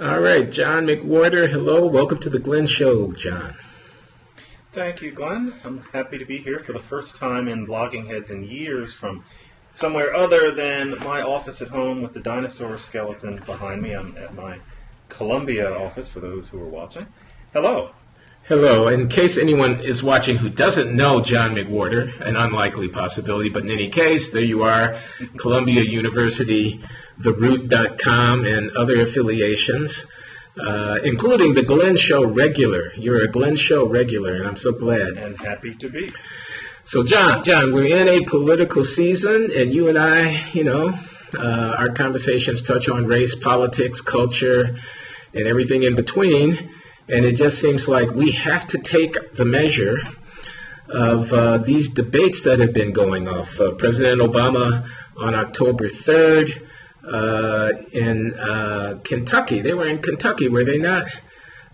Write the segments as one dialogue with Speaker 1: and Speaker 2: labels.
Speaker 1: All right, John McWhorter, hello. Welcome to the Glenn Show, John.
Speaker 2: Thank you, Glenn. I'm happy to be here for the first time in Blogging Heads in years from somewhere other than my office at home with the dinosaur skeleton behind me. I'm at my Columbia office, for those who are watching. Hello.
Speaker 1: Hello. In case anyone is watching who doesn't know John McWhorter, an unlikely possibility, but in any case, there you are, Columbia University, theroot.com, and other affiliations, including the Glenn Show regular. You're a Glenn Show regular, and I'm so glad.
Speaker 2: And happy to be.
Speaker 1: So, John, we're in a political season, and you and I, our conversations touch on race, politics, culture, and everything in between. And it just seems like we have to take the measure of these debates that have been going off. President Obama on October 3rd in Kentucky. They were in Kentucky, were they not?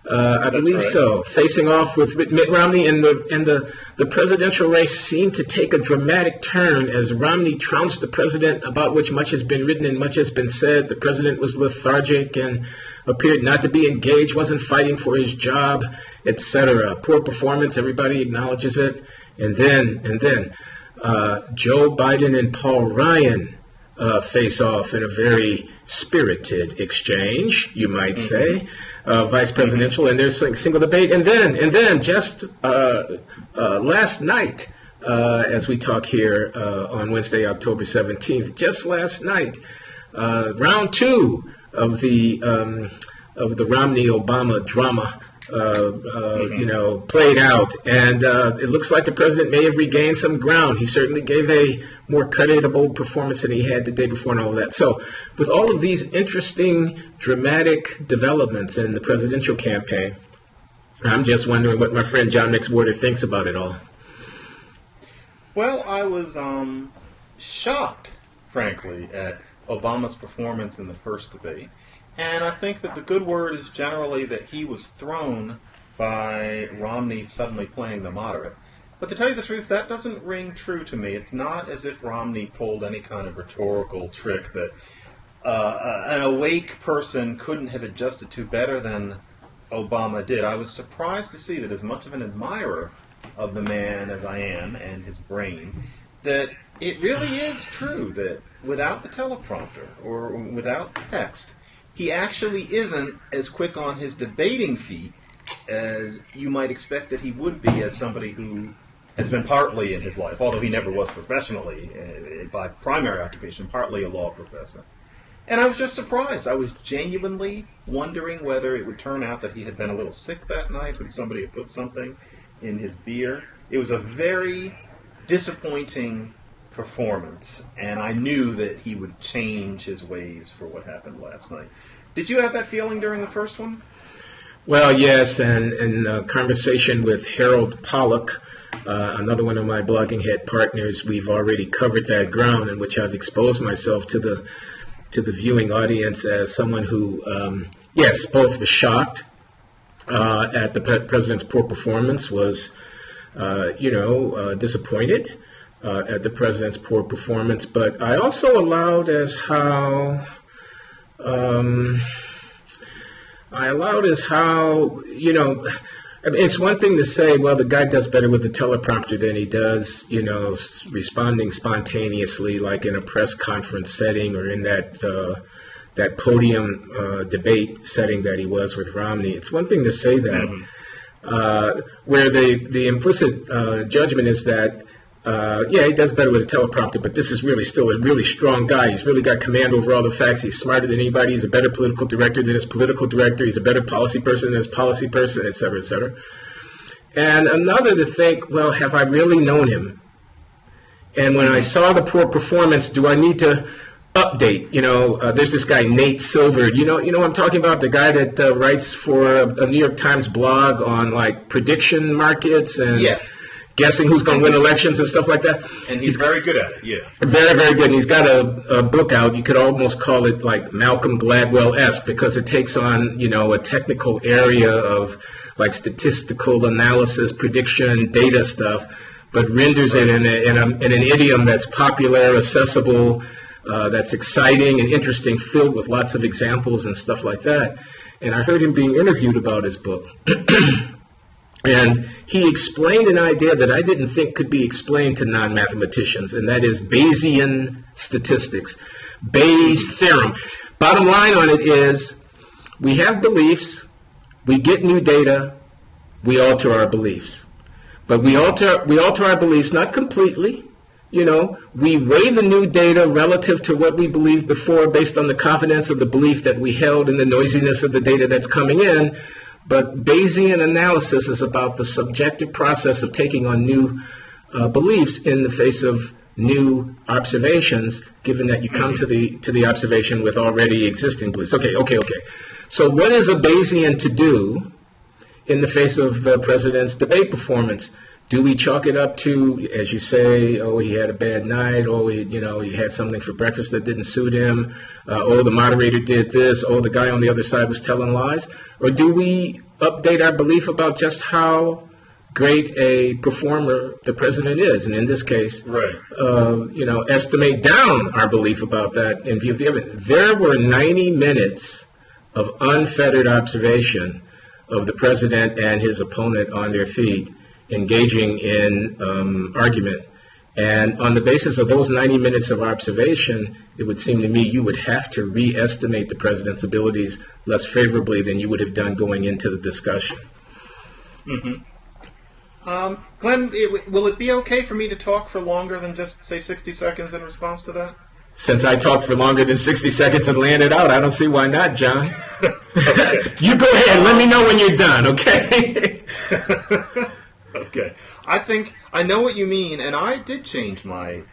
Speaker 1: I believe so. Facing off with Mitt Romney, and the presidential race seemed to take a dramatic turn as Romney trounced the president, about which much has been written and much has been said. The president was lethargic and appeared not to be engaged, wasn't fighting for his job, etc. Poor performance, everybody acknowledges it. And then Joe Biden and Paul Ryan face off in a very spirited exchange, you might say, vice presidential, and there's a single debate. And then just last night, as we talk here on Wednesday, October 17th, just last night, round two of the Romney-Obama drama, played out, and it looks like the president may have regained some ground. He certainly gave a more creditable performance than he had the day before and all of that. So with all of these interesting, dramatic developments in the presidential campaign, I'm just wondering what my friend John McWhorter thinks about it all.
Speaker 2: Well, I was shocked, frankly, at Obama's performance in the first debate. And I think that the good word is generally that he was thrown by Romney suddenly playing the moderate. But to tell you the truth, that doesn't ring true to me. It's not as if Romney pulled any kind of rhetorical trick that an awake person couldn't have adjusted to better than Obama did. I was surprised to see that, as much of an admirer of the man as I am and his brain, that it really is true that without the teleprompter or without text, he actually isn't as quick on his debating feet as you might expect that he would be as somebody who has been partly in his life, although he never was professionally, by primary occupation, partly a law professor. And I was just surprised. I was genuinely wondering whether it would turn out that he had been a little sick that night, that somebody had put something in his beer. It was a very disappointing performance, and I knew that he would change his ways for what happened last night. Did you have that feeling during the first one?
Speaker 1: Well, yes, and in conversation with Harold Pollack, another one of my Blogging Head partners, we've already covered that ground in which I've exposed myself to the viewing audience as someone who, yes, both was shocked at the president's poor performance, was, disappointed at the president's poor performance, but I also allowed as how, it's one thing to say, well, the guy does better with the teleprompter than he does, responding spontaneously, like in a press conference setting or in that podium debate setting that he was with Romney. It's one thing to say that, where the implicit judgment is that, he does better with a teleprompter, but this is really still a really strong guy. He's really got command over all the facts. He's smarter than anybody. He's a better political director than his political director. He's a better policy person than his policy person, et cetera, et cetera. And another to think, well, have I really known him? And when I saw the poor performance, do I need to update? There's this guy, Nate Silver. You know what I'm talking about? The guy that writes for a New York Times blog on, like, prediction markets and...
Speaker 2: Yes.
Speaker 1: Guessing who's going to win elections and stuff like that.
Speaker 2: And he's very good at it, yeah.
Speaker 1: Very, very good. And he's got a book out. You could almost call it like Malcolm Gladwell-esque, because it takes on, a technical area of like statistical analysis, prediction, data stuff, but renders it in an idiom that's popular, accessible, that's exciting and interesting, filled with lots of examples and stuff like that. and I heard him being interviewed about his book. And he explained an idea that I didn't think could be explained to non-mathematicians, and that is Bayesian statistics. Bayes' theorem. Bottom line on it is, we have beliefs, we get new data, we alter our beliefs. But we alter our beliefs not completely. You know, we weigh the new data relative to what we believed before based on the confidence of the belief that we held and the noisiness of the data that's coming in. But Bayesian analysis is about the subjective process of taking on new beliefs in the face of new observations, given that you come to the observation with already existing beliefs. Okay. So what is a Bayesian to do in the face of the president's debate performance? Do we chalk it up to, as you say, oh, he had a bad night, oh, he had something for breakfast that didn't suit him, oh, the moderator did this, oh, the guy on the other side was telling lies? Or do we update our belief about just how great a performer the president is? And in this case, estimate down our belief about that in view of the evidence. There were 90 minutes of unfettered observation of the president and his opponent on their feet, engaging in argument. And on the basis of those 90 minutes of observation, it would seem to me you would have to re-estimate the president's abilities less favorably than you would have done going into the discussion.
Speaker 2: Glenn, will it be okay for me to talk for longer than just, say, 60 seconds in response to that?
Speaker 1: Since I talked for longer than 60 seconds and landed out, I don't see why not, John. You go ahead. Let me know when you're done, okay?
Speaker 2: Okay. I know what you mean, and I did change my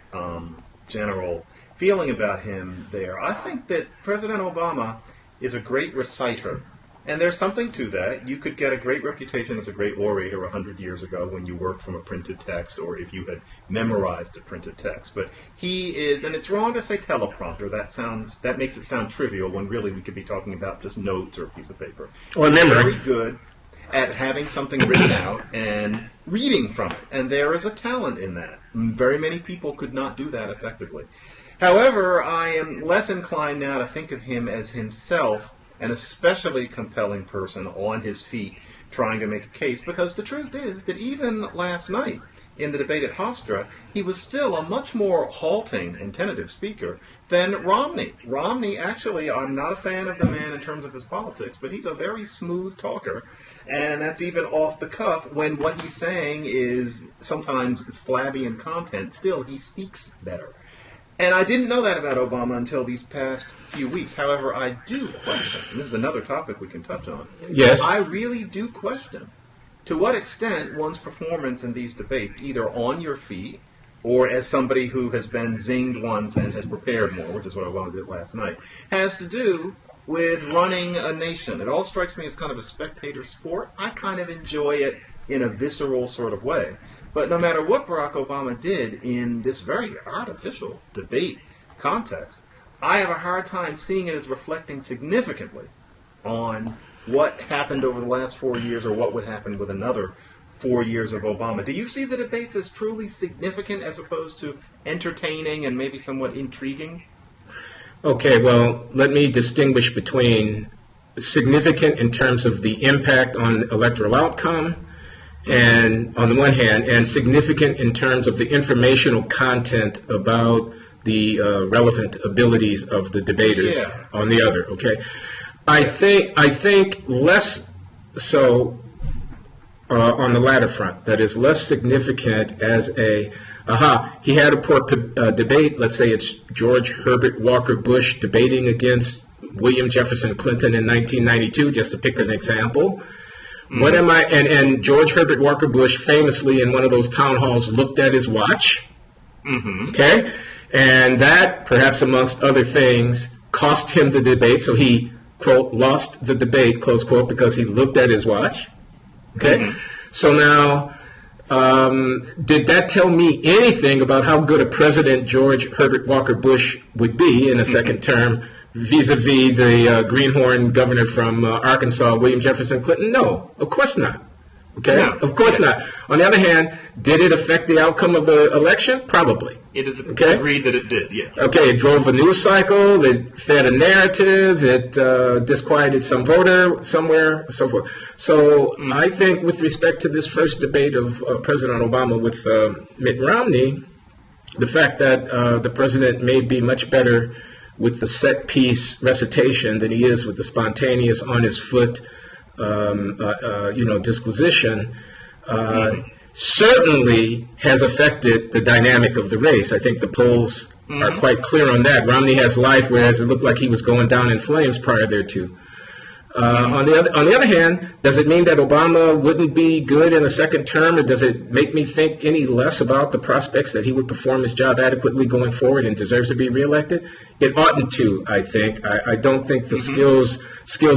Speaker 2: general feeling about him there. I think that President Obama is a great reciter, and there's something to that. You could get a great reputation as a great orator 100 years ago when you worked from a printed text or if you had memorized a printed text. But he is, and it's wrong to say teleprompter. That makes it sound trivial when really we could be talking about just notes or a piece of paper.
Speaker 1: Or memory.
Speaker 2: Very good at having something written out and reading from it. And there is a talent in that. Very many people could not do that effectively. However, I am less inclined now to think of him as himself an especially compelling person on his feet trying to make a case, because the truth is that even last night in the debate at Hofstra, he was still a much more halting and tentative speaker than Romney. Romney, actually, I'm not a fan of the man in terms of his politics, but he's a very smooth talker, and that's even off the cuff when what he's saying is sometimes is flabby in content. Still, he speaks better. And I didn't know that about Obama until these past few weeks. However, I do question, and this is another topic we can touch on.
Speaker 1: Yes.
Speaker 2: I really do question to what extent one's performance in these debates, either on your feet or as somebody who has been zinged once and has prepared more, which is what Obama did last night, has to do with running a nation. It all strikes me as kind of a spectator sport. I kind of enjoy it in a visceral sort of way. But no matter what Barack Obama did in this very artificial debate context, I have a hard time seeing it as reflecting significantly on what happened over the last 4 years or what would happen with another 4 years of Obama. Do you see the debates as truly significant as opposed to entertaining and maybe somewhat intriguing?
Speaker 1: Okay, well, let me distinguish between significant in terms of the impact on electoral outcome, and on the one hand, and significant in terms of the informational content about the relevant abilities of the debaters on the other, okay? I think less so on the latter front, that is less significant as he had a poor debate. Let's say it's George Herbert Walker Bush debating against William Jefferson Clinton in 1992, just to pick an example. What am I? And George Herbert Walker Bush famously in one of those town halls looked at his watch. Okay, and that, perhaps amongst other things, cost him the debate. So he, quote, lost the debate, close quote, because he looked at his watch. Okay, so now, did that tell me anything about how good a president George Herbert Walker Bush would be in a second term vis-a-vis the greenhorn governor from Arkansas, William Jefferson Clinton? No, of course not. Okay?
Speaker 2: No.
Speaker 1: Of course not. On the other hand, did it affect the outcome of the election? Probably.
Speaker 2: It is agreed that it did, yeah.
Speaker 1: Okay, it drove a news cycle, it fed a narrative, it disquieted some voter somewhere, so forth. So I think with respect to this first debate of President Obama with Mitt Romney, the fact that the president may be much better with the set-piece recitation than he is with the spontaneous, on-his-foot, disquisition, certainly has affected the dynamic of the race. I think the polls are quite clear on that. Romney has life, whereas it looked like he was going down in flames prior thereto. On the other hand, does it mean that Obama wouldn't be good in a second term, or does it make me think any less about the prospects that he would perform his job adequately going forward and deserves to be reelected? It oughtn't to, I think. I don't think the skills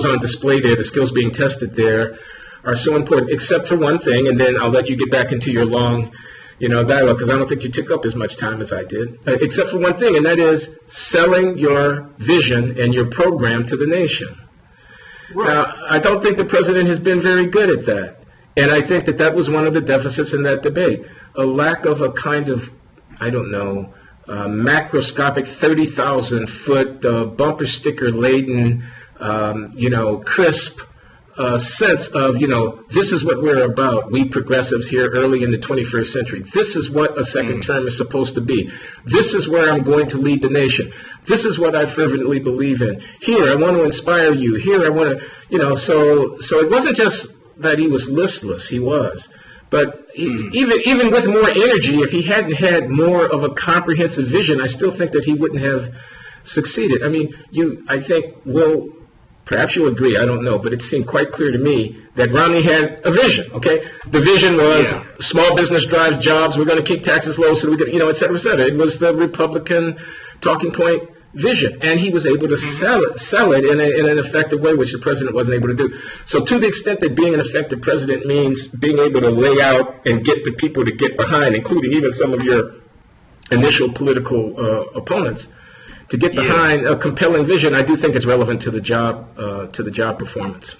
Speaker 1: on display there, the skills being tested there, are so important, except for one thing, and then I'll let you get back into your long dialogue, because I don't think you took up as much time as I did, except for one thing, and that is selling your vision and your program to the nation. Right. Now, I don't think the president has been very good at that. And I think that was one of the deficits in that debate. A lack of a kind of, macroscopic 30,000-foot bumper sticker laden, crisp sense of, this is what we're about, we progressives here early in the 21st century. This is what a second term is supposed to be. This is where I'm going to lead the nation. This is what I fervently believe in. Here, I want to inspire you. Here, I want to, so it wasn't just that he was listless, he was. But even with more energy, if he hadn't had more of a comprehensive vision, I still think that he wouldn't have succeeded. I mean, I think, perhaps you'll agree, I don't know, but it seemed quite clear to me that Romney had a vision, okay? The vision was small business drives jobs, we're going to keep taxes low so we could, et cetera, et cetera. It was the Republican talking point vision, and he was able to sell it in an effective way, which the president wasn't able to do. So to the extent that being an effective president means being able to lay out and get the people to get behind, including even some of your initial political opponents, to get behind a compelling vision, I do think it's relevant to the job performance.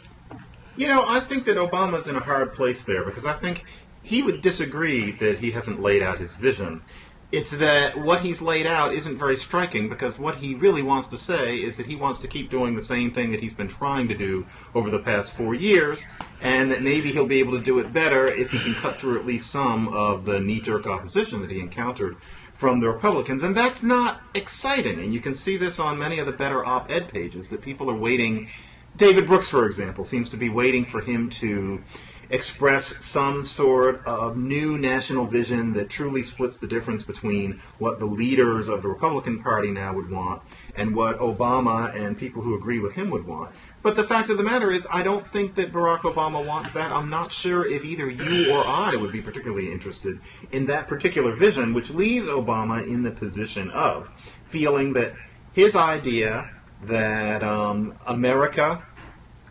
Speaker 2: I think that Obama's in a hard place there, because I think he would disagree that he hasn't laid out his vision. It's that what he's laid out isn't very striking, because what he really wants to say is that he wants to keep doing the same thing that he's been trying to do over the past 4 years, and that maybe he'll be able to do it better if he can cut through at least some of the knee-jerk opposition that he encountered from the Republicans. And that's not exciting, and you can see this on many of the better op-ed pages, that people are waiting. David Brooks, for example, seems to be waiting for him to express some sort of new national vision that truly splits the difference between what the leaders of the Republican Party now would want and what Obama and people who agree with him would want. But the fact of the matter is, I don't think that Barack Obama wants that. I'm not sure if either you or I would be particularly interested in that particular vision, which leaves Obama in the position of feeling that his idea that America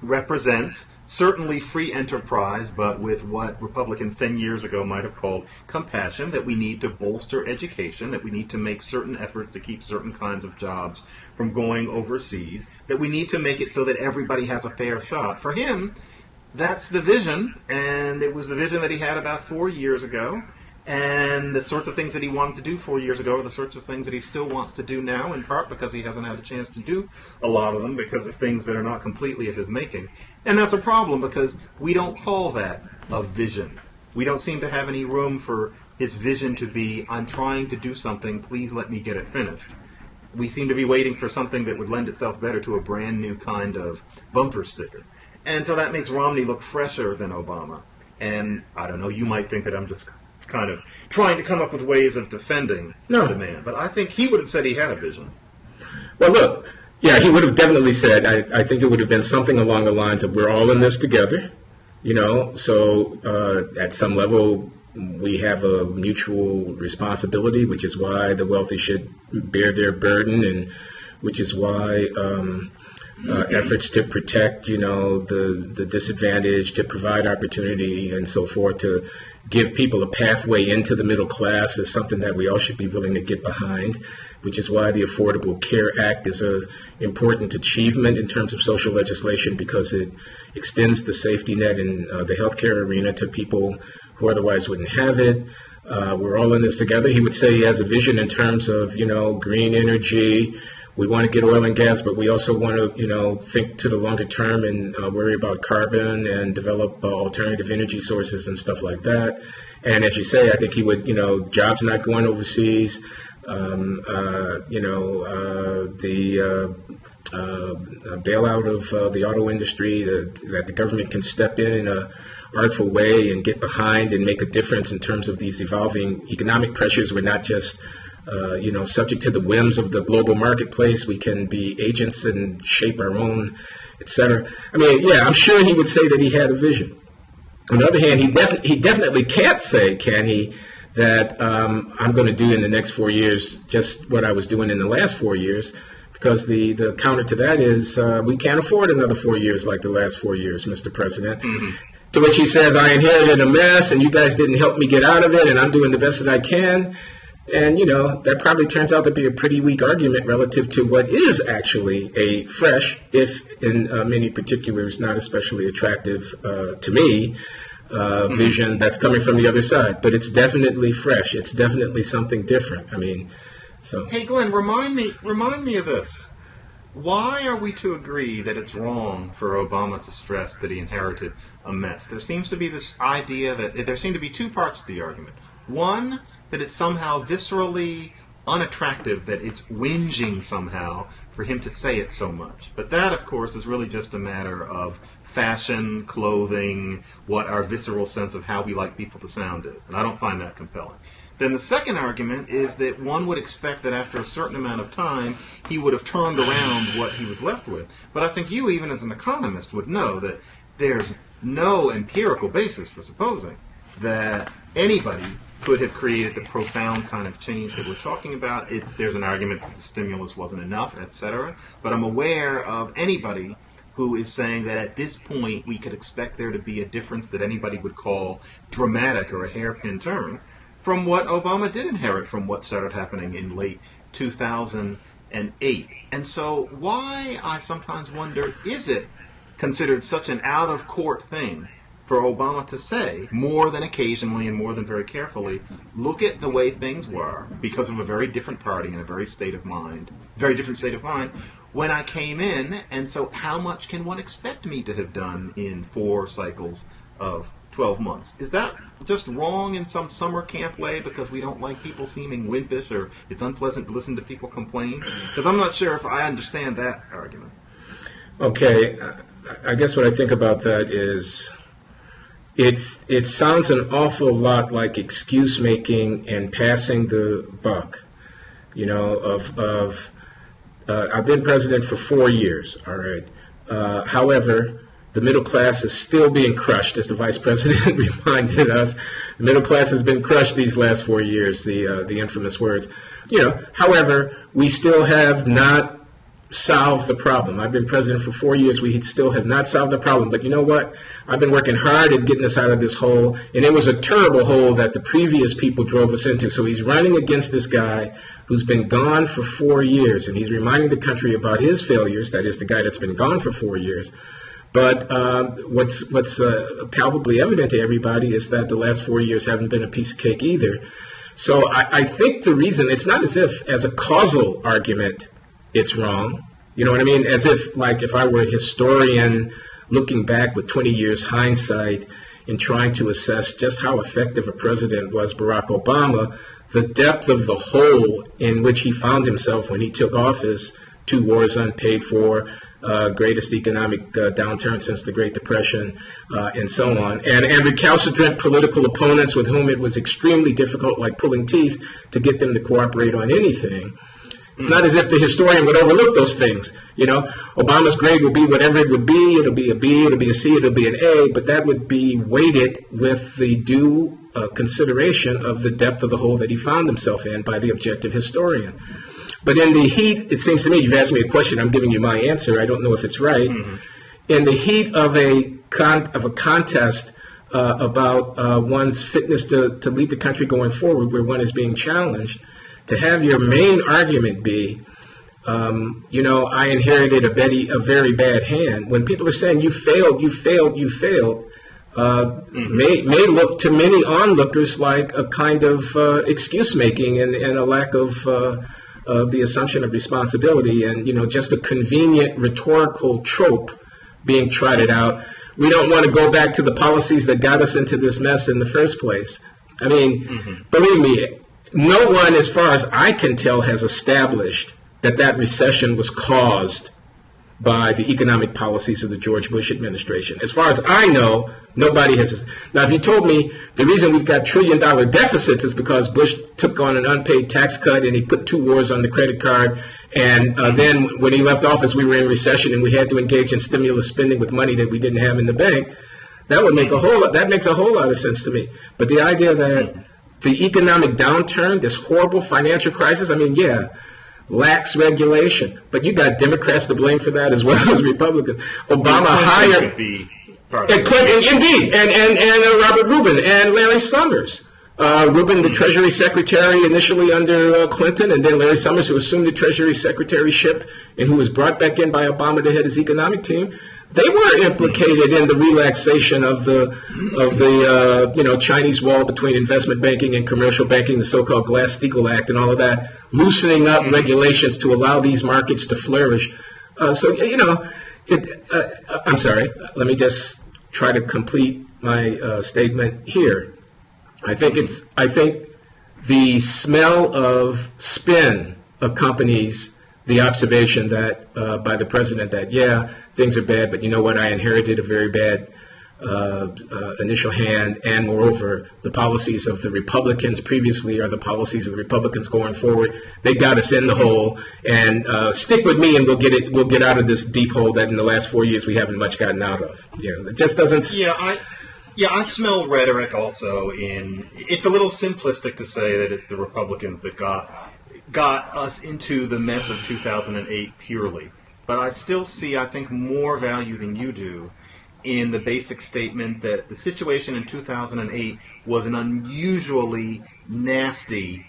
Speaker 2: represents certainly free enterprise, but with what Republicans 10 years ago might have called compassion, that we need to bolster education, that we need to make certain efforts to keep certain kinds of jobs from going overseas, that we need to make it so that everybody has a fair shot. For him, that's the vision, and it was the vision that he had about 4 years ago. And the sorts of things that he wanted to do 4 years ago are the sorts of things that he still wants to do now, in part because he hasn't had a chance to do a lot of them because of things that are not completely of his making. And that's a problem, because we don't call that a vision. We don't seem to have any room for his vision to be, I'm trying to do something, please let me get it finished. We seem to be waiting for something that would lend itself better to a brand new kind of bumper sticker. And so that makes Romney look fresher than Obama. And I don't know, you might think that I'm just kind of trying to come up with ways of defending the man. But I think he would have said he had a vision.
Speaker 1: Well, look, he would have definitely said, I think it would have been something along the lines of, we're all in this together, so at some level we have a mutual responsibility, which is why the wealthy should bear their burden, and which is why efforts to protect, the disadvantaged, to provide opportunity and so forth, to give people a pathway into the middle class is something that we all should be willing to get behind. which is why the Affordable Care Act is an important achievement in terms of social legislation, because it extends the safety net in the healthcare arena to people who otherwise wouldn't have it. We're all in this together. He would say he has a vision in terms of, green energy. We want to get oil and gas, but we also want to, think to the longer term and worry about carbon and develop alternative energy sources and stuff like that. And as you say, I think he would, jobs not going overseas, the bailout of the auto industry, that the government can step in a artful way and get behind and make a difference in terms of these evolving economic pressures. We're not just subject to the whims of the global marketplace. We can be agents and shape our own, et cetera. I mean, yeah, I'm sure he would say that he had a vision. On the other hand, he definitely can't say, can he, that I'm going to do in the next 4 years just what I was doing in the last 4 years, because the counter to that is we can't afford another 4 years like the last 4 years, Mr. President. Mm-hmm. To which he says, I inherited a mess and you guys didn't help me get out of it and I'm doing the best that I can. And, that probably turns out to be a pretty weak argument relative to what is actually a fresh, if in many particulars not especially attractive to me, vision that's coming from the other side. But it's definitely fresh. It's definitely something different. I mean, so.
Speaker 2: Hey, Glenn, remind me of this. Why are we to agree that it's wrong for Obama to stress that he inherited a mess? There seems to be this idea that there seem to be two parts to the argument. One, that it's somehow viscerally unattractive, that it's whinging somehow for him to say it so much. But that, of course, is really just a matter of fashion, clothing, what our visceral sense of how we like people to sound is. And I don't find that compelling. Then the second argument is that one would expect that after a certain amount of time, he would have turned around what he was left with. But I think you, even as an economist, would know that there's no empirical basis for supposing that anybody could have created the profound kind of change that we're talking about. There's an argument that the stimulus wasn't enough, etc. But I'm aware of anybody who is saying that at this point we could expect there to be a difference that anybody would call dramatic or a hairpin turn from what Obama did inherit from what started happening in late 2008. And so why, I sometimes wonder, is it considered such an out-of-court thing for Obama to say, more than occasionally and more than very carefully, look at the way things were because of a very different party and a very different state of mind when I came in, and so how much can one expect me to have done in 4 cycles of 12 months? Is that just wrong in some summer camp way because we don't like people seeming wimpish or it's unpleasant to listen to people complain? Because I'm not sure if I understand that argument.
Speaker 1: Okay, I guess what I think about that is it sounds an awful lot like excuse making and passing the buck. I've been president for 4 years, all right. However, the middle class is still being crushed, as the vice president reminded us. The middle class has been crushed these last 4 years, the infamous words. However, we still have not solved the problem. I've been president for 4 years. We still have not solved the problem. But you know what? I've been working hard at getting us out of this hole, and it was a terrible hole that the previous people drove us into. So he's running against this guy who's been gone for 4 years, and he's reminding the country about his failures, that is, the guy that's been gone for 4 years. But what's palpably evident to everybody is that the last 4 years haven't been a piece of cake either. So I think the reason, it's not as if, as a causal argument, it's wrong. You know what I mean? As if, like, if I were a historian looking back with 20 years hindsight and trying to assess just how effective a president was Barack Obama, the depth of the hole in which he found himself when he took office, 2 wars unpaid for, greatest economic downturn since the Great Depression, and so on, and recalcitrant political opponents with whom it was extremely difficult, like pulling teeth, to get them to cooperate on anything. It's not as if the historian would overlook those things. Obama's grade will be whatever it would be. It'll be a B, it'll be a C, it'll be an A, but that would be weighted with the due consideration of the depth of the hole that he found himself in by the objective historian. But in the heat, it seems to me, you've asked me a question, I'm giving you my answer, I don't know if it's right. Mm-hmm. In the heat of a contest about one's fitness to lead the country going forward, where one is being challenged, to have your main argument be, I inherited a very bad hand. When people are saying you failed, may look to many onlookers like a kind of excuse making and a lack of the assumption of responsibility, and just a convenient rhetorical trope being trotted out. We don't want to go back to the policies that got us into this mess in the first place. I mean, believe me, no one, as far as I can tell, has established that recession was caused by the economic policies of the George Bush administration. As far as I know, nobody has. Now, if you told me the reason we've got trillion-dollar deficits is because Bush took on an unpaid tax cut and he put 2 wars on the credit card, and then when he left office we were in recession and we had to engage in stimulus spending with money that we didn't have in the bank, that makes a whole lot of sense to me. But the idea that the economic downturn, this horrible financial crisis, lax regulation, but you got Democrats to blame for that as well as Republicans. Obama hired Clinton, indeed, and Robert Rubin and Larry Summers. Rubin, the Treasury Secretary initially under Clinton, and then Larry Summers, who assumed the Treasury Secretaryship and who was brought back in by Obama to head his economic team. They were implicated in the relaxation of the Chinese wall between investment banking and commercial banking, the so-called Glass-Steagall Act, and all of that, loosening up regulations to allow these markets to flourish. I'm sorry. Let me just try to complete my statement here. I think the smell of spin accompanies the observation that by the president that things are bad, but you know what? I inherited a very bad initial hand, and moreover, the policies of the Republicans previously are the policies of the Republicans going forward. They got us in the hole, and stick with me, and we'll get out of this deep hole that in the last 4 years we haven't much gotten out of. It just doesn't.
Speaker 2: I smell rhetoric also it's a little simplistic to say that it's the Republicans that got us into the mess of 2008 purely. But I still see, I think, more value than you do in the basic statement that the situation in 2008 was an unusually nasty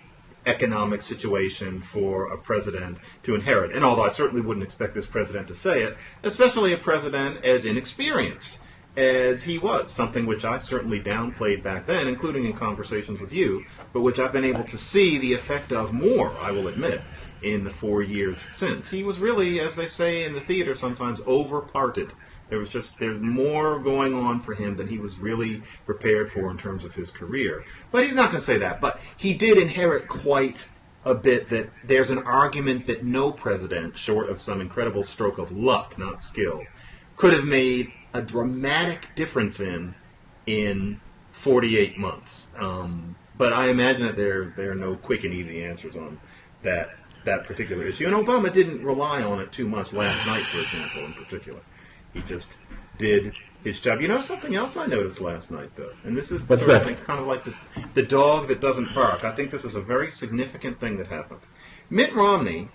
Speaker 2: economic situation for a president to inherit. And although I certainly wouldn't expect this president to say it, especially a president as inexperienced as he was, something which I certainly downplayed back then, including in conversations with you, but which I've been able to see the effect of more, I will admit, in the 4 years since. He was really, as they say in the theater sometimes, overparted. There's more going on for him than he was really prepared for in terms of his career. But he's not going to say that. But he did inherit quite a bit that there's an argument that no president, short of some incredible stroke of luck, not skill, could have made a dramatic difference in 48 months. But I imagine that there are no quick and easy answers on that particular issue. And Obama didn't rely on it too much last night, for example, in particular. He just did his job. Something else I noticed last night, though, and this is the sort of thing, it's kind of like the dog that doesn't bark. I think this was a very significant thing that happened. Mitt Romney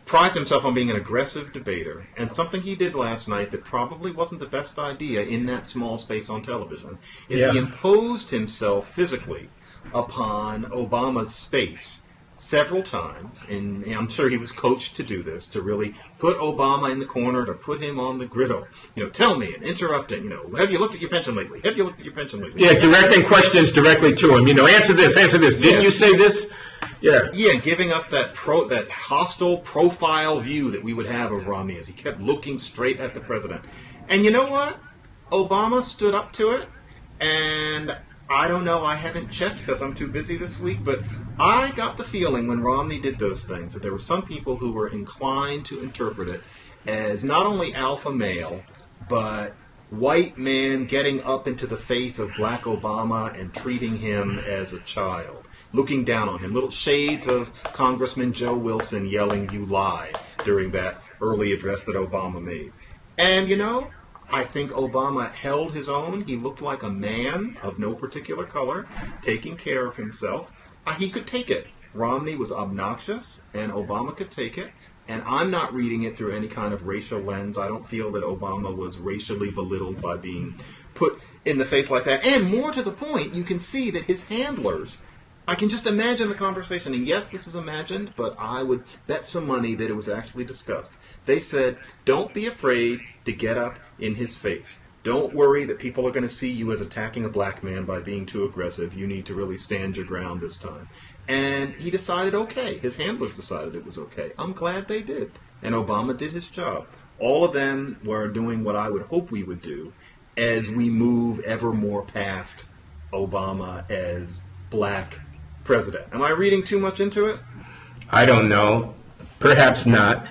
Speaker 2: prides himself on being an aggressive debater, and something he did last night that probably wasn't the best idea in that small space on television is he imposed himself physically upon Obama's space several times, and I'm sure he was coached to do this, to really put Obama in the corner, to put him on the griddle. Tell me, and interrupting, have you looked at your pension lately? Have you looked at your pension lately?
Speaker 1: Yeah, directing questions directly to him. Answer this. Didn't you say this? Yeah. Yeah,
Speaker 2: giving us that hostile profile view that we would have of Romney as he kept looking straight at the president. And you know what? Obama stood up to it, and I don't know, I haven't checked because I'm too busy this week, but I got the feeling when Romney did those things that there were some people who were inclined to interpret it as not only alpha male, but white man getting up into the face of black Obama and treating him as a child, looking down on him. Little shades of Congressman Joe Wilson yelling, "You lie," during that early address that Obama made. And, I think Obama held his own. He looked like a man of no particular color, taking care of himself. He could take it. Romney was obnoxious, and Obama could take it. And I'm not reading it through any kind of racial lens. I don't feel that Obama was racially belittled by being put in the face like that. And more to the point, you can see that his handlers I can just imagine the conversation. And yes, this is imagined, but I would bet some money that it was actually discussed. They said, don't be afraid to get up in his face. Don't worry that people are going to see you as attacking a black man by being too aggressive. You need to really stand your ground this time. And he decided okay. His handlers decided it was okay. I'm glad they did. And Obama did his job. All of them were doing what I would hope we would do as we move ever more past Obama as black president. Am I reading too much into it?
Speaker 1: I don't know. Perhaps not.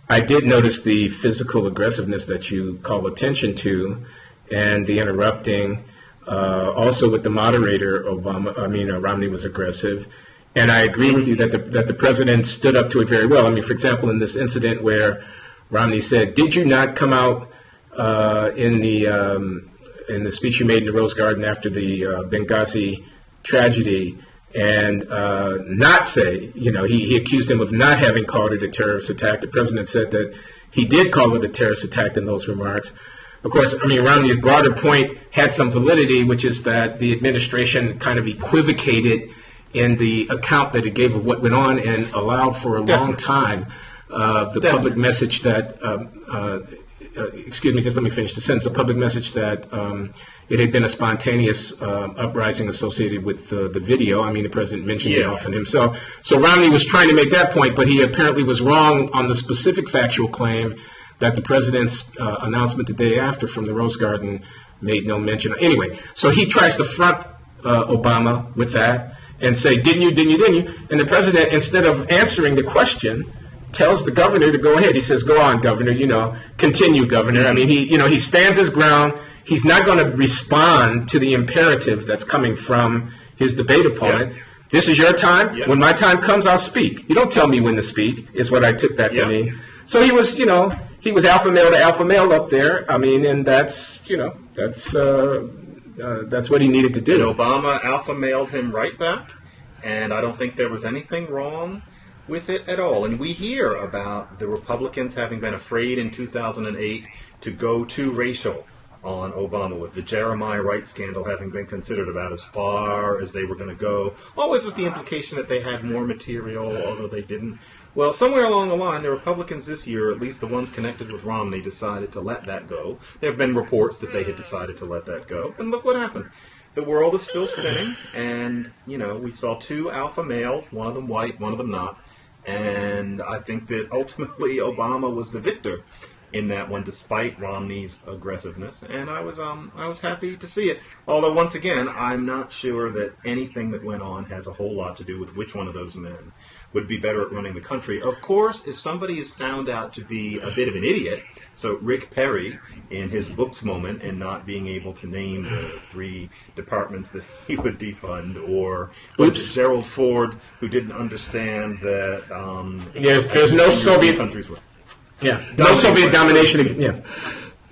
Speaker 1: I did notice the physical aggressiveness that you call attention to, and the interrupting. Also, with the moderator, Romney was aggressive, and I agree with you that the president stood up to it very well. I mean, for example, in this incident where Romney said, "Did you not come out in the speech you made in the Rose Garden after the Benghazi tragedy?" And not say, he accused him of not having called it a terrorist attack. The president said that he did call it a terrorist attack in those remarks. Of course, Romney's broader point had some validity, which is that the administration kind of equivocated in the account that it gave of what went on and allowed for a long time the public message that, excuse me, just let me finish the sentence, the public message that it had been a spontaneous uprising associated with the video. I mean, the president mentioned it often himself. So Romney was trying to make that point, but he apparently was wrong on the specific factual claim that the president's announcement the day after from the Rose Garden made no mention. Anyway, so he tries to front Obama with that and say, didn't you? And the president, instead of answering the question, tells the governor to go ahead. He says, go on, governor, continue, governor. I mean, he stands his ground. He's not going to respond to the imperative that's coming from his debate opponent. Yep. This is your time. Yep. When my time comes, I'll speak. You don't tell me when to speak, is what I took that to mean. So he was, he was alpha male to alpha male up there. I mean, and that's what he needed to do.
Speaker 2: And Obama alpha mailed him right back. And I don't think there was anything wrong with it at all. And we hear about the Republicans having been afraid in 2008 to go too racial on Obama, with the Jeremiah Wright scandal having been considered about as far as they were going to go, always with the implication that they had more material, although they didn't. Well, somewhere along the line, the Republicans this year, at least the ones connected with Romney, decided to let that go. There have been reports that they had decided to let that go, and look what happened. The world is still spinning, and, we saw two alpha males, one of them white, one of them not, and I think that ultimately Obama was the victor in that one, despite Romney's aggressiveness, and I was happy to see it. Although, once again, I'm not sure that anything that went on has a whole lot to do with which one of those men would be better at running the country. Of course, if somebody is found out to be a bit of an idiot, so Rick Perry, in his books moment and not being able to name the 3 departments that he would defund, or Gerald Ford, who didn't understand that
Speaker 1: there's no Soviet
Speaker 2: countries were.
Speaker 1: Yeah, no Soviet domination.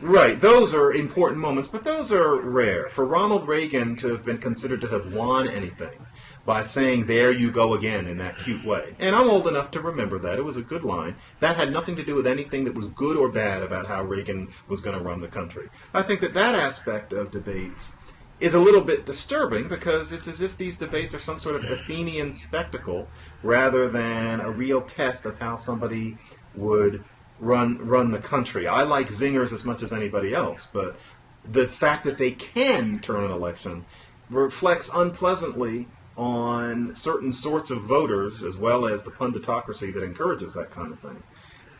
Speaker 2: Right, those are important moments, but those are rare. For Ronald Reagan to have been considered to have won anything by saying, there you go again, in that cute way. And I'm old enough to remember that. It was a good line. That had nothing to do with anything that was good or bad about how Reagan was going to run the country. I think that aspect of debates is a little bit disturbing, because it's as if these debates are some sort of Athenian spectacle rather than a real test of how somebody would run the country. I like zingers as much as anybody else, but the fact that they can turn an election reflects unpleasantly on certain sorts of voters, as well as the punditocracy that encourages that kind of thing.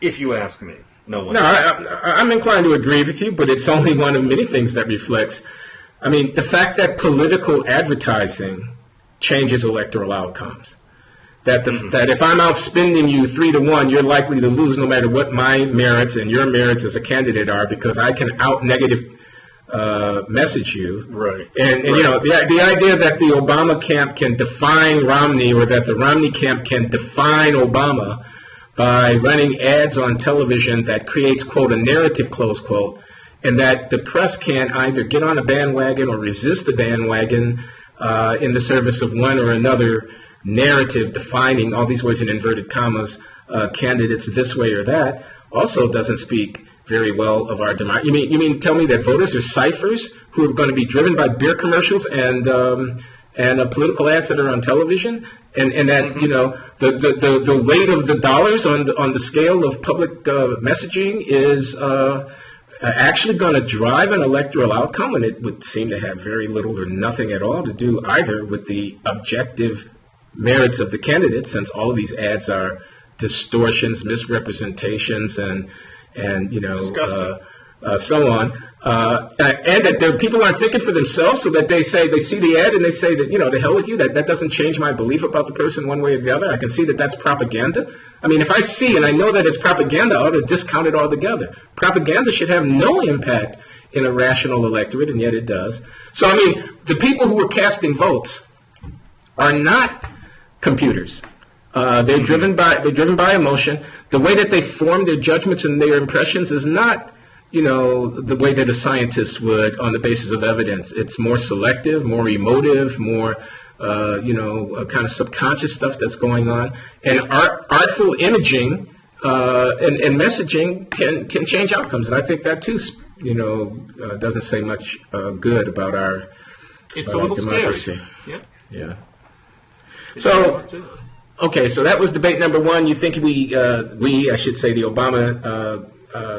Speaker 2: If you ask me,
Speaker 1: I'm inclined to agree with you, but it's only one of many things that reflects. I mean, the fact that political advertising changes electoral outcomes. That if I'm out spending you 3-1, you're likely to lose no matter what my merits and your merits as a candidate are, because I can out negative message you.
Speaker 2: Right.
Speaker 1: And the idea that the Obama camp can define Romney, or that the Romney camp can define Obama by running ads on television that creates, quote, a narrative, close quote, and that the press can either get on a bandwagon or resist the bandwagon in the service of one or another narrative defining, all these words in inverted commas, candidates this way or that, also doesn't speak very well of our democracy. You mean tell me that voters are ciphers who are going to be driven by beer commercials and and political ads that are on television, and that the weight of the dollars on the scale of public messaging is actually going to drive an electoral outcome, and it would seem to have very little or nothing at all to do either with the objective merits of the candidate, since all of these ads are distortions, misrepresentations, and so on, and that people aren't thinking for themselves, so that they see the ad and they say that, to hell with you, that doesn't change my belief about the person one way or the other. I can see that that's propaganda. I mean, if I see and I know that it's propaganda, I ought to discount it altogether. Propaganda should have no impact in a rational electorate, and yet it does. So, I mean, the people who are casting votes are not computers. They're driven by emotion. The way that they form their judgments and their impressions is not, the way that a scientist would on the basis of evidence. It's more selective, more emotive, more, kind of subconscious stuff that's going on. And artful imaging and messaging can change outcomes. And I think that too, doesn't say much good about our
Speaker 3: It's a little
Speaker 1: democracy.
Speaker 3: Scary.
Speaker 1: Yeah. So, okay, so that was debate number one. You think I should say the Obama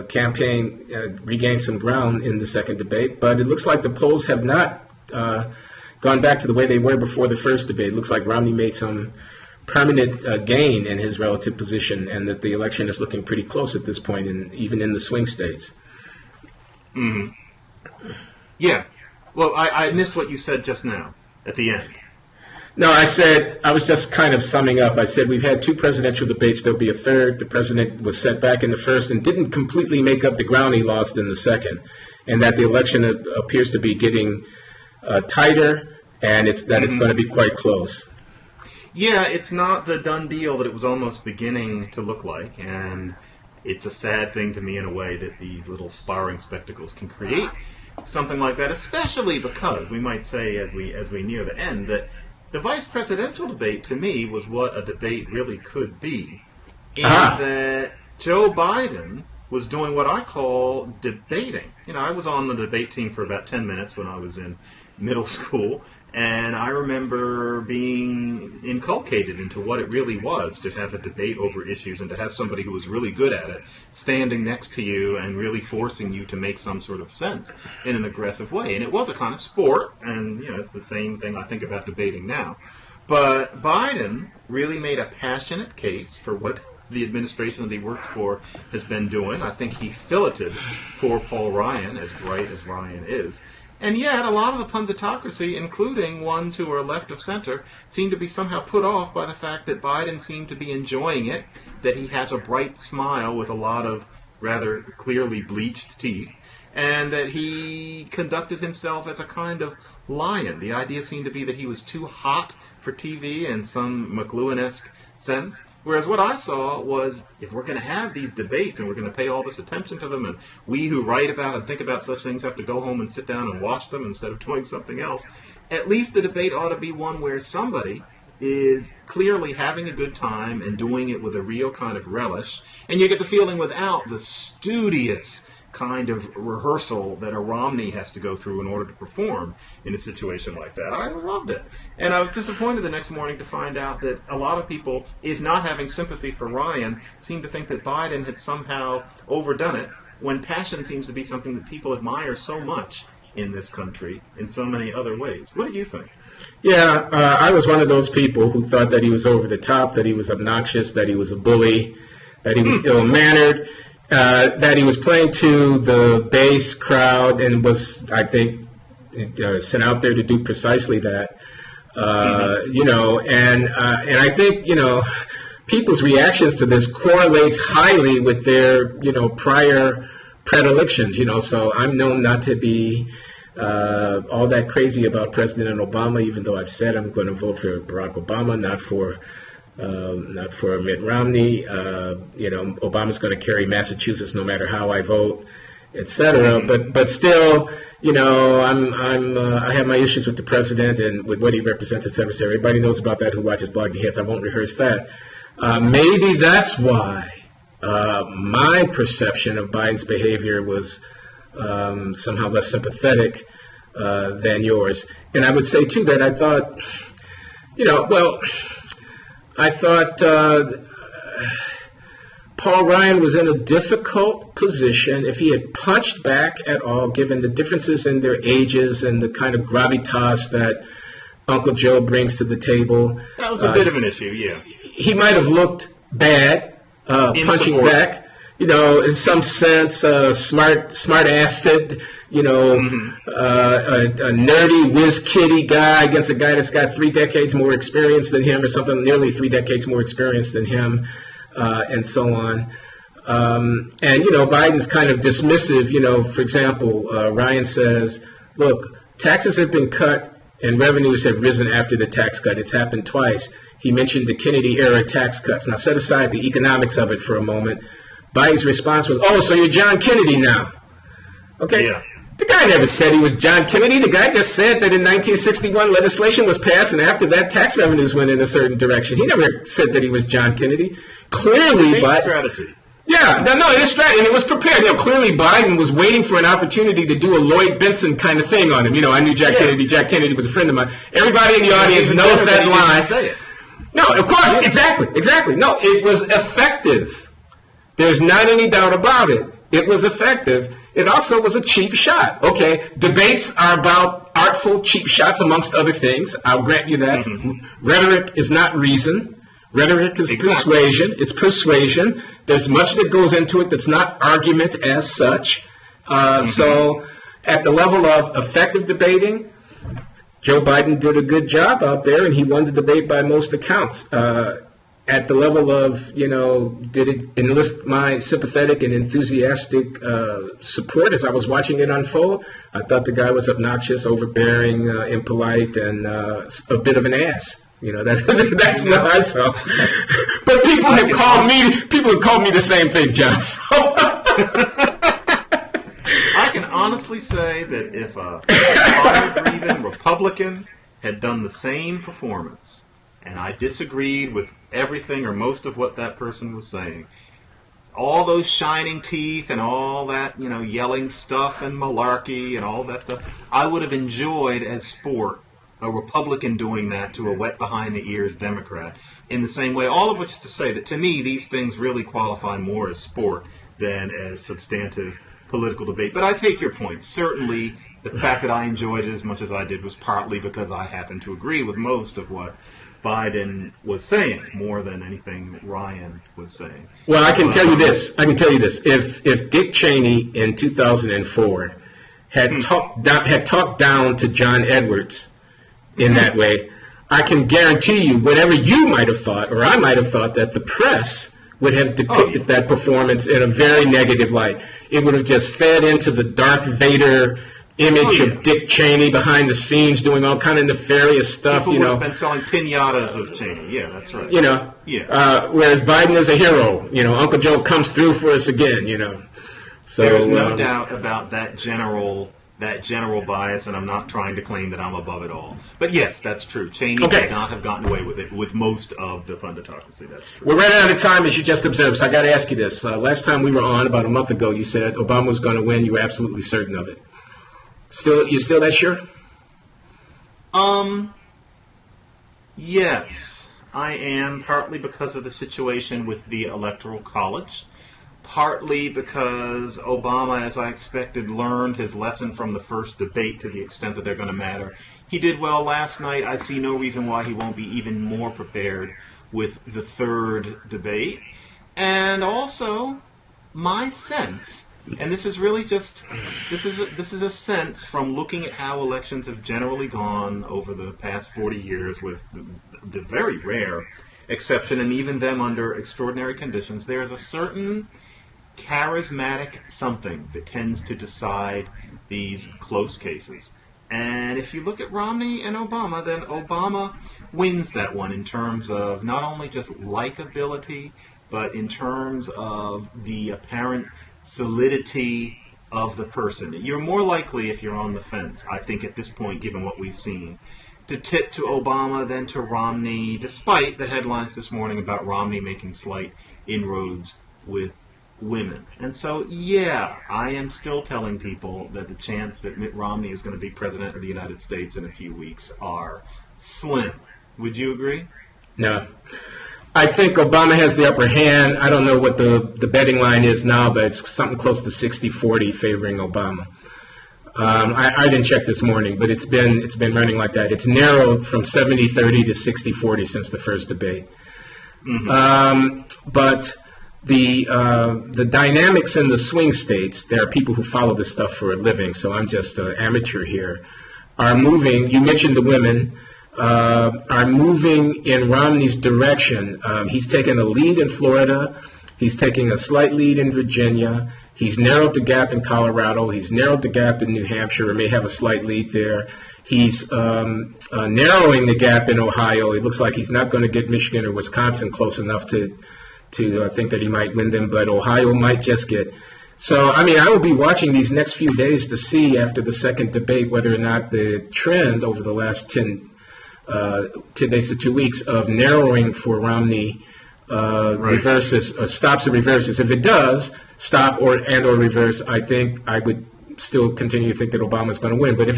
Speaker 1: campaign regained some ground in the second debate, but it looks like the polls have not gone back to the way they were before the first debate. It looks like Romney made some permanent gain in his relative position, and that the election is looking pretty close at this point, even in the swing states.
Speaker 3: Mm-hmm. Yeah. Well, I missed what you said just now at the end.
Speaker 1: No, I was just kind of summing up. I said we've had two presidential debates. There'll be a third. The president was set back in the first and didn't completely make up the ground he lost in the second, and that the election appears to be getting tighter, and it's going to be quite close.
Speaker 3: Yeah, it's not the done deal that it was almost beginning to look like, and it's a sad thing to me in a way that these little sparring spectacles can create something like that, especially because we might say as we near the end that the vice presidential debate, to me, was what a debate really could be. In that Joe Biden was doing what I call debating. I was on the debate team for about 10 minutes when I was in middle school, and I remember being inculcated into what it really was to have a debate over issues and to have somebody who was really good at it standing next to you and really forcing you to make some sort of sense in an aggressive way. And it was a kind of sport, and it's the same thing I think about debating now. But Biden really made a passionate case for what the administration that he works for has been doing. I think he filleted poor Paul Ryan, as bright as Ryan is. And yet, a lot of the punditocracy, including ones who are left of center, seem to be somehow put off by the fact that Biden seemed to be enjoying it, that he has a bright smile with a lot of rather clearly bleached teeth, and that he conducted himself as a kind of lion. The idea seemed to be that he was too hot for TV in some McLuhan-esque sense. Whereas what I saw was, if we're going to have these debates and we're going to pay all this attention to them, and we who write about and think about such things have to go home and sit down and watch them instead of doing something else, at least the debate ought to be one where somebody is clearly having a good time and doing it with a real kind of relish, and you get the feeling without the studious kind of rehearsal that a Romney has to go through in order to perform in a situation like that. I loved it. And I was disappointed the next morning to find out that a lot of people, if not having sympathy for Ryan, seem to think that Biden had somehow overdone it, when passion seems to be something that people admire so much in this country in so many other ways. What do you think?
Speaker 1: Yeah, I was one of those people who thought that he was over the top, that he was obnoxious, that he was a bully, that he was ill-mannered, that he was playing to the base crowd and was, I think, sent out there to do precisely that. And I think, people's reactions to this correlates highly with their, prior predilections, so I'm known not to be all that crazy about President Obama, even though I've said I'm going to vote for Barack Obama, not for Mitt Romney. Obama's going to carry Massachusetts no matter how I vote, etc. But still, I have my issues with the president and with what he represents, etc. So everybody knows about that who watches Blogging Heads. I won't rehearse that. Maybe that's why my perception of Biden's behavior was somehow less sympathetic than yours. And I would say, too, that I thought, I thought Paul Ryan was in a difficult position. If he had punched back at all, given the differences in their ages and the kind of gravitas that Uncle Joe brings to the table.
Speaker 3: That was a bit of an issue, yeah.
Speaker 1: He might have looked bad punching
Speaker 3: support.
Speaker 1: back. In some sense, smart-assed, a nerdy whiz-kitty guy against a guy that's got 3 decades more experience than him or something, nearly 3 decades more experience than him, and so on. And Biden's kind of dismissive. For example, Ryan says, look, taxes have been cut and revenues have risen after the tax cut. It's happened twice. He mentioned the Kennedy-era tax cuts. Now, set aside the economics of it for a moment. Biden's response was, oh, so you're John Kennedy now. Okay?
Speaker 3: Yeah.
Speaker 1: The guy never said he was John Kennedy. The guy just said that in 1961 legislation was passed, and after that tax revenues went in a certain direction. He never said that he was John Kennedy. Clearly,
Speaker 3: Strategy.
Speaker 1: Yeah, no, it is strategy, and it was prepared. Clearly Biden was waiting for an opportunity to do a Lloyd Benson kind of thing on him. I knew Jack Kennedy. Jack Kennedy was a friend of mine. Everybody in the audience knows that line.
Speaker 3: Say it.
Speaker 1: No, of course, exactly. No, it was effective. There's not any doubt about it. It was effective. It also was a cheap shot. Okay, debates are about artful, cheap shots, amongst other things. I'll grant you that. Mm-hmm. Rhetoric is not reason. Rhetoric is persuasion. It's persuasion. There's much that goes into it that's not argument as such. So at the level of effective debating, Joe Biden did a good job out there, and he won the debate by most accounts. At the level of, did it enlist my sympathetic and enthusiastic support as I was watching it unfold? I thought the guy was obnoxious, overbearing, impolite, and a bit of an ass. That's what I saw. But people have called me the same thing, John. So
Speaker 3: I can honestly say that if a fire-breathing Republican had done the same performance, and I disagreed with everything or most of what that person was saying, all those shining teeth and all that, yelling stuff and malarkey and all that stuff, I would have enjoyed as sport a Republican doing that to a wet behind the ears Democrat in the same way. All of which is to say that to me these things really qualify more as sport than as substantive political debate. But I take your point. Certainly the fact that I enjoyed it as much as I did was partly because I happen to agree with most of what Biden was saying, more than anything Ryan was saying.
Speaker 1: Well, I can tell you this. If Dick Cheney in 2004 had talked down to John Edwards in that way, I can guarantee you, whatever you might have thought, or I might have thought, that the press would have depicted that performance in a very negative light. It would have just fed into the Darth Vader image of Dick Cheney behind the scenes doing all kind of nefarious stuff.
Speaker 3: People would have been selling pinatas of Cheney. Yeah, that's right.
Speaker 1: Whereas Biden is a hero. Uncle Joe comes through for us again. So
Speaker 3: there's no doubt about that general bias, and I'm not trying to claim that I'm above it all. But yes, that's true. Cheney could not have gotten away with it with most of the punditocracy. That's true.
Speaker 1: We're running out of time, as you just observed, so I got to ask you this. Last time we were on, about a month ago, you said Obama was going to win. You were absolutely certain of it. You still that sure?
Speaker 3: Yes, I am, partly because of the situation with the Electoral College. Partly because Obama, as I expected, learned his lesson from the first debate to the extent that they're going to matter. He did well last night. I see no reason why he won't be even more prepared with the third debate. And also, my sense, and this is really just, this is a sense from looking at how elections have generally gone over the past 40 years, with the very rare exception, and even them under extraordinary conditions. There is a certain charismatic something that tends to decide these close cases. And if you look at Romney and Obama, then Obama wins that one in terms of not only just likability, but in terms of the apparent solidity of the person. You're more likely, if you're on the fence, I think at this point, given what we've seen, to tip to Obama than to Romney, despite the headlines this morning about Romney making slight inroads with women. And so, yeah, I am still telling people that the chance that Mitt Romney is going to be president of the United States in a few weeks are slim. Would you agree?
Speaker 1: No. I think Obama has the upper hand. I don't know what the betting line is now, but it's something close to 60-40 favoring Obama. I didn't check this morning, but it's been running like that. It's narrowed from 70-30 to 60-40 since the first debate. But the dynamics in the swing states, there are people who follow this stuff for a living, so I'm just an amateur here, are moving. You mentioned the women. Are moving in Romney's direction. He's taken a lead in Florida. He's taking a slight lead in Virginia. He's narrowed the gap in Colorado. He's narrowed the gap in New Hampshire, or may have a slight lead there. He's narrowing the gap in Ohio. It looks like he's not going to get Michigan or Wisconsin close enough to think that he might win them, but Ohio might just get. So, I mean, I will be watching these next few days to see after the second debate whether or not the trend over the last 10 days to 2 weeks of narrowing for Romney reverses, stops or reverses. If it does stop or reverse, I think I would still continue to think that Obama's going to win. But if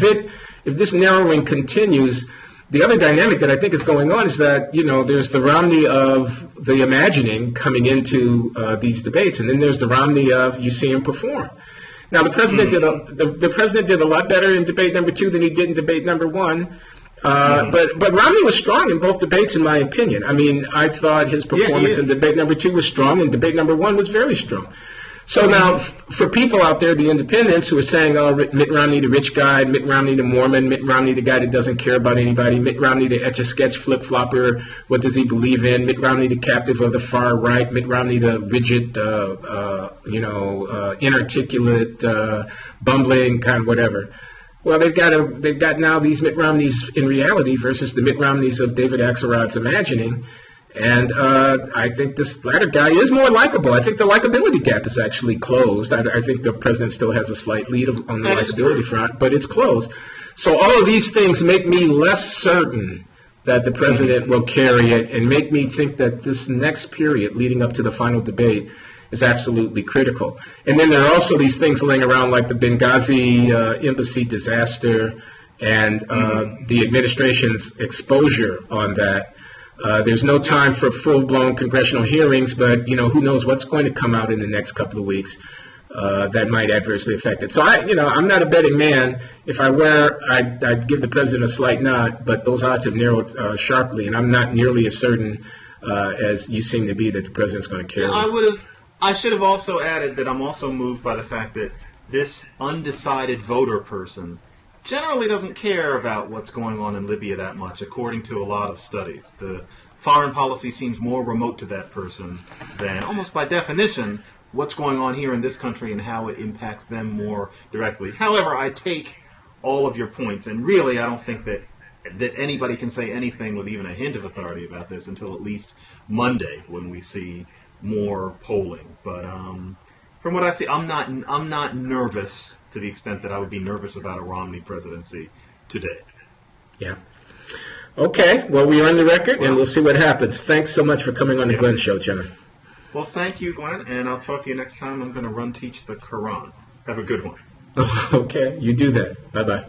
Speaker 1: this narrowing continues, the other dynamic that I think is going on is that, there's the Romney of the imagining coming into these debates, and then there's the Romney of you see him perform. Now, the president did a lot better in debate number 2 than he did in debate number 1. But Romney was strong in both debates, in my opinion. I mean, I thought his performance in debate number 2 was strong, and debate number 1 was very strong. So now, for people out there, the independents who are saying, oh, Mitt Romney, the rich guy, Mitt Romney, the Mormon, Mitt Romney, the guy that doesn't care about anybody, Mitt Romney, the etch-a-sketch flip-flopper, what does he believe in, Mitt Romney, the captive of the far right, Mitt Romney, the rigid, inarticulate, bumbling, kind of whatever. Well, they've got now these Mitt Romneys in reality versus the Mitt Romneys of David Axelrod's imagining. And I think this latter guy is more likable. I think the likability gap is actually closed. I think the president still has a slight lead on the likability front, but it's closed. So all of these things make me less certain that the president will carry it and make me think that this next period leading up to the final debate is absolutely critical. And then there are also these things laying around like the Benghazi embassy disaster and the administration's exposure on that. There's no time for full-blown congressional hearings, but, who knows what's going to come out in the next couple of weeks that might adversely affect it. So, I'm not a betting man. If I were, I'd give the president a slight nod, but those odds have narrowed sharply, and I'm not nearly as certain as you seem to be that the president's going to carry it.
Speaker 3: I should have also added that I'm also moved by the fact that this undecided voter person generally doesn't care about what's going on in Libya that much, according to a lot of studies. The foreign policy seems more remote to that person than, almost by definition, what's going on here in this country and how it impacts them more directly. However, I take all of your points, and really I don't think that anybody can say anything with even a hint of authority about this until at least Monday when we see more polling. But from what I see, I'm not nervous to the extent that I would be nervous about a Romney presidency today.
Speaker 1: Yeah. Okay. Well, we are on the record, and we'll see what happens. Thanks so much for coming on the Glenn Show, John.
Speaker 3: Well, thank you, Glenn, and I'll talk to you next time. I'm going to teach the Quran. Have a good one.
Speaker 1: Okay. You do that. Bye-bye.